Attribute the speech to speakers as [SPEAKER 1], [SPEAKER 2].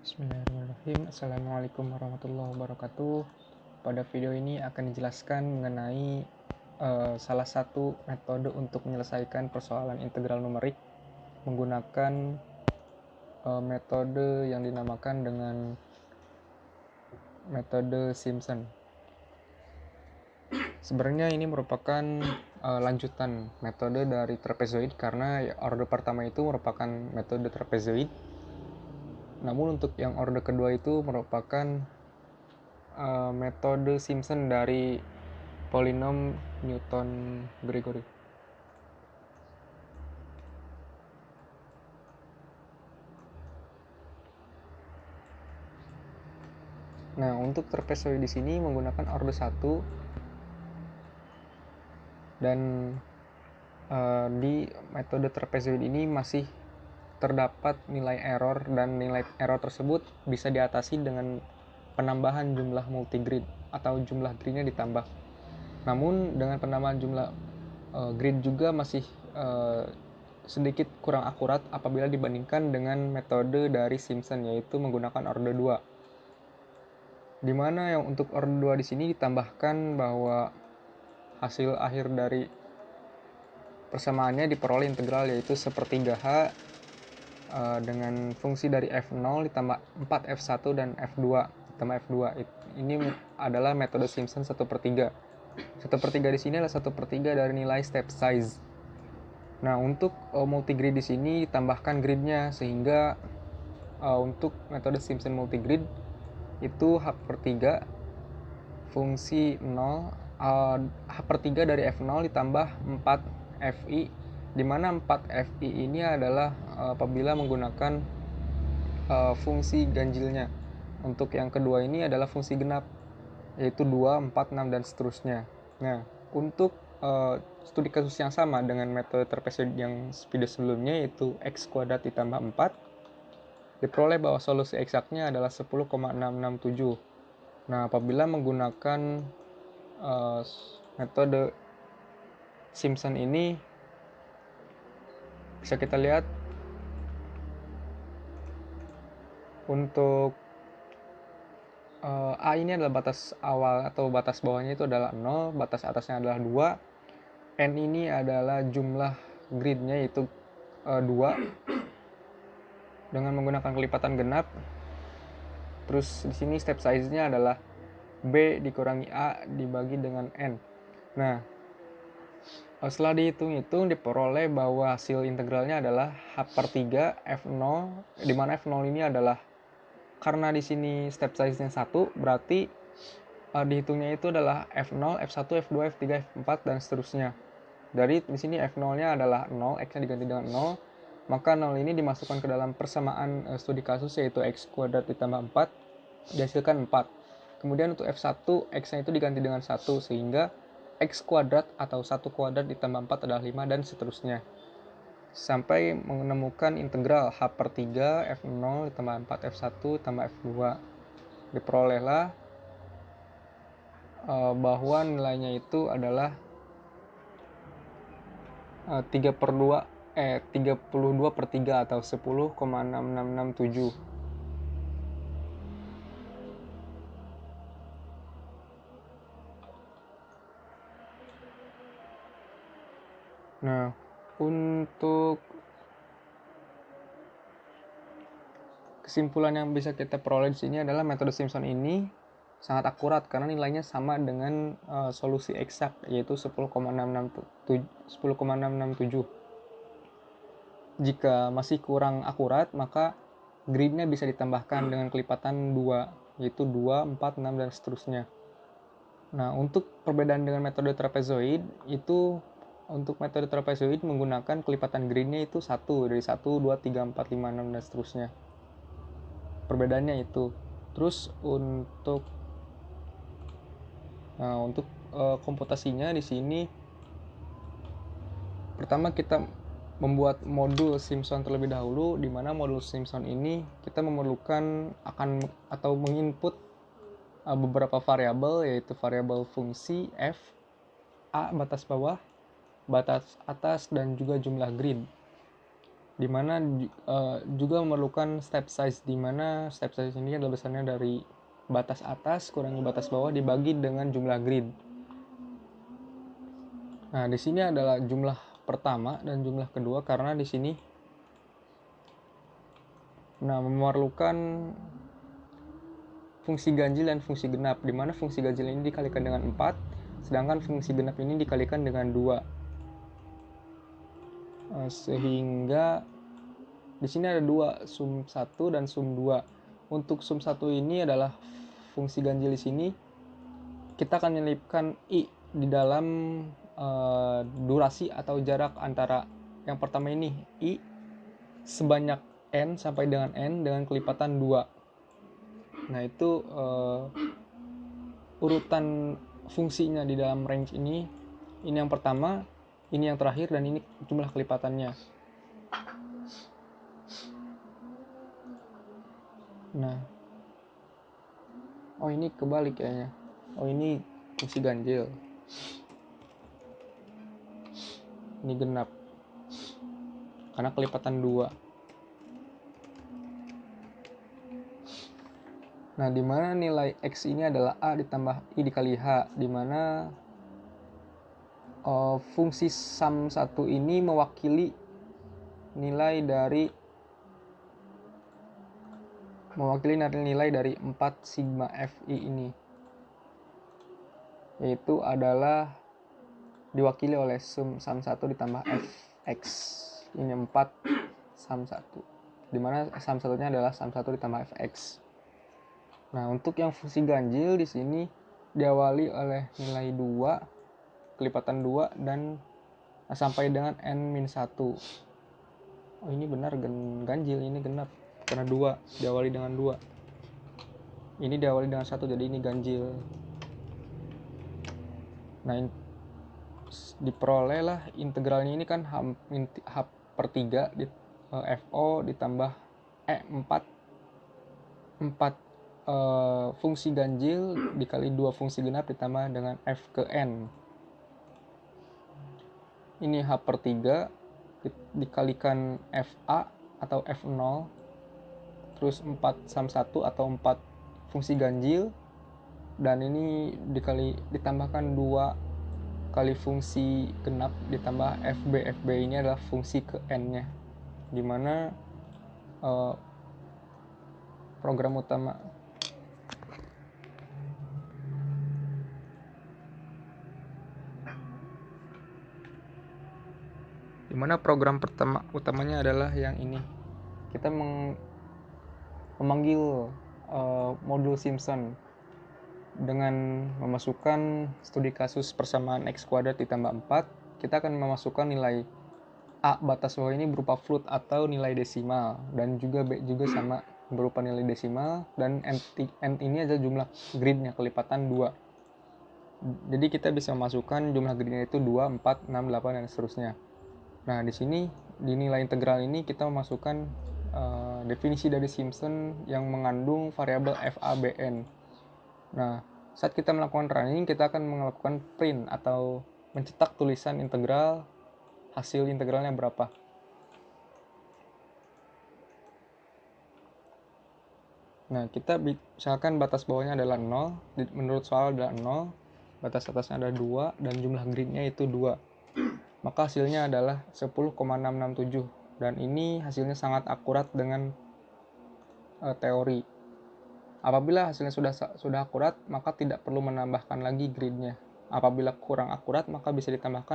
[SPEAKER 1] Bismillahirrahmanirrahim. Assalamualaikum warahmatullahi wabarakatuh. Pada video ini akan dijelaskan mengenai salah satu metode untuk menyelesaikan persoalan integral numerik menggunakan metode yang dinamakan dengan metode Simpson. Sebenarnya ini merupakan lanjutan metode dari trapezoid karena orde pertama itu merupakan metode trapezoid. Namun untuk yang orde kedua itu merupakan metode Simpson dari polinom Newton-Gregory. Nah, untuk trapezoid di sini menggunakan orde 1 dan di metode trapezoid ini masih terdapat nilai error dan nilai error tersebut bisa diatasi dengan penambahan jumlah multigrid atau jumlah gridnya ditambah. Namun dengan penambahan jumlah grid juga masih sedikit kurang akurat apabila dibandingkan dengan metode dari Simpson, yaitu menggunakan orde 2. Dimana yang untuk orde 2 di sini ditambahkan bahwa hasil akhir dari persamaannya diperoleh integral yaitu sepertiga H dengan fungsi dari F0 ditambah 4F1 dan F2 ditambah F2. Ini adalah metode Simpson 1/3. 1/3 di sini adalah 1/3 dari nilai step size. Nah, untuk multigrid di sini ditambahkan gridnya sehingga untuk metode Simpson multigrid itu H/3 fungsi 0 H/3 dari F0 ditambah 4Fi, di mana 4Fi ini adalah apabila menggunakan fungsi ganjilnya. Untuk yang kedua ini adalah fungsi genap, yaitu 2, 4, 6, dan seterusnya. Nah, untuk studi kasus yang sama dengan metode trapezoid yang video sebelumnya, yaitu x kuadrat ditambah 4, diperoleh bahwa solusi eksaknya adalah 10,667. Nah, apabila menggunakan metode Simpson ini, bisa kita lihat untuk A ini adalah batas awal atau batas bawahnya itu adalah 0, batas atasnya adalah 2, N ini adalah jumlah gridnya yaitu 2 dengan menggunakan kelipatan genap. Terus di sini step size-nya adalah B dikurangi A dibagi dengan N. Nah, setelah dihitung-hitung diperoleh bahwa hasil integralnya adalah H/3 F0, di mana F0 ini adalah karena di sini step size-nya 1, berarti dihitungnya itu adalah F0, F1, F2, F3, F4 dan seterusnya. Dari di sini F0-nya adalah 0, X-nya diganti dengan 0, maka 0 ini dimasukkan ke dalam persamaan studi kasus yaitu X kuadrat ditambah 4, dihasilkan 4. Kemudian untuk F1, X-nya itu diganti dengan 1 sehingga X kuadrat atau 1 kuadrat ditambah 4 adalah 5 dan seterusnya. Sampai menemukan integral H/3 F0 ditambah 4 F1 ditambah F2. Diperolehlah bahwa nilainya itu adalah 32/3 atau 10,6667. Nah, untuk kesimpulan yang bisa kita peroleh di sini adalah metode Simpson ini sangat akurat karena nilainya sama dengan solusi eksak yaitu 10,667. Jika masih kurang akurat, maka gridnya bisa ditambahkan dengan kelipatan 2, yaitu 2, 4, 6, dan seterusnya. Nah, untuk perbedaan dengan metode trapezoid, itu untuk metode trapezoid menggunakan kelipatan gridnya itu 1, dari 1, 2, 3, 4, 5, 6, dan seterusnya. Perbedaannya itu. Terus untuk komputasinya di sini, pertama kita membuat modul Simpson terlebih dahulu, di mana modul Simpson ini kita memerlukan atau menginput beberapa variabel, yaitu variabel fungsi f, a batas bawah, batas atas, dan juga jumlah grid. di mana juga memerlukan step size, di mana step size ini adalah besarnya dari batas atas kurangi batas bawah dibagi dengan jumlah grid. Nah, di sini adalah jumlah pertama dan jumlah kedua karena di sini memerlukan fungsi ganjil dan fungsi genap, di mana fungsi ganjil ini dikalikan dengan 4, sedangkan fungsi genap ini dikalikan dengan 2. Sehingga di sini ada 2, sum 1 dan sum 2. Untuk sum 1 ini adalah fungsi ganjil di sini. Kita akan menyelipkan i di dalam durasi atau jarak antara yang pertama ini i sebanyak n sampai dengan n dengan kelipatan 2. Nah, itu urutan fungsinya di dalam range ini. Ini yang pertama, ini yang terakhir, dan ini jumlah kelipatannya. Nah, oh ini kebalik kayaknya. Oh, ini fungsi ganjil. Ini genap. Karena kelipatan 2. Nah, di mana nilai X ini adalah A ditambah I dikali H, di mana fungsi sum 1 ini mewakili nilai dari 4 sigma Fi ini, yaitu adalah diwakili oleh sum 1 ditambah Fx. Ini 4 sum 1, dimana sum 1-nya adalah sum 1 ditambah Fx. Nah, untuk yang fungsi ganjil di sini diawali oleh nilai 2, kelipatan 2, dan sampai dengan n-1. Oh, ini benar ganjil, ini genap karena 2 diawali dengan 2. Ini diawali dengan 1, jadi ini ganjil. Nah, diperolehlah integralnya ini kan h per 3 fo ditambah 4 fungsi ganjil dikali 2 fungsi genap ditambah dengan f ke n. Ini h per 3 dikalikan fa atau f0, terus 4 sum 1 atau 4 fungsi ganjil, dan ini ditambahkan 2 kali fungsi genap ditambah fb ini adalah fungsi ke n-nya, dimana program utama utamanya adalah yang ini. Kita memanggil modul Simpson dengan memasukkan studi kasus persamaan x kuadrat ditambah 4. Kita akan memasukkan nilai a batas bawah ini berupa float atau nilai desimal, dan juga b juga sama berupa nilai desimal, dan n ini adalah jumlah gridnya, kelipatan 2. Jadi kita bisa memasukkan jumlah gridnya itu 2, 4, 6, 8, dan seterusnya. Nah, di sini di nilai integral ini kita memasukkan definisi dari Simpson yang mengandung variabel FABN. Nah, saat kita melakukan running, kita akan melakukan print atau mencetak tulisan integral, hasil integralnya berapa. Nah, kita misalkan batas bawahnya adalah 0, menurut soal adalah 0, batas atasnya ada 2, dan jumlah gridnya itu 2. Maka hasilnya adalah 10,667, dan ini hasilnya sangat akurat dengan teori. Apabila hasilnya sudah akurat, maka tidak perlu menambahkan lagi gridnya. Apabila kurang akurat, maka bisa ditambahkan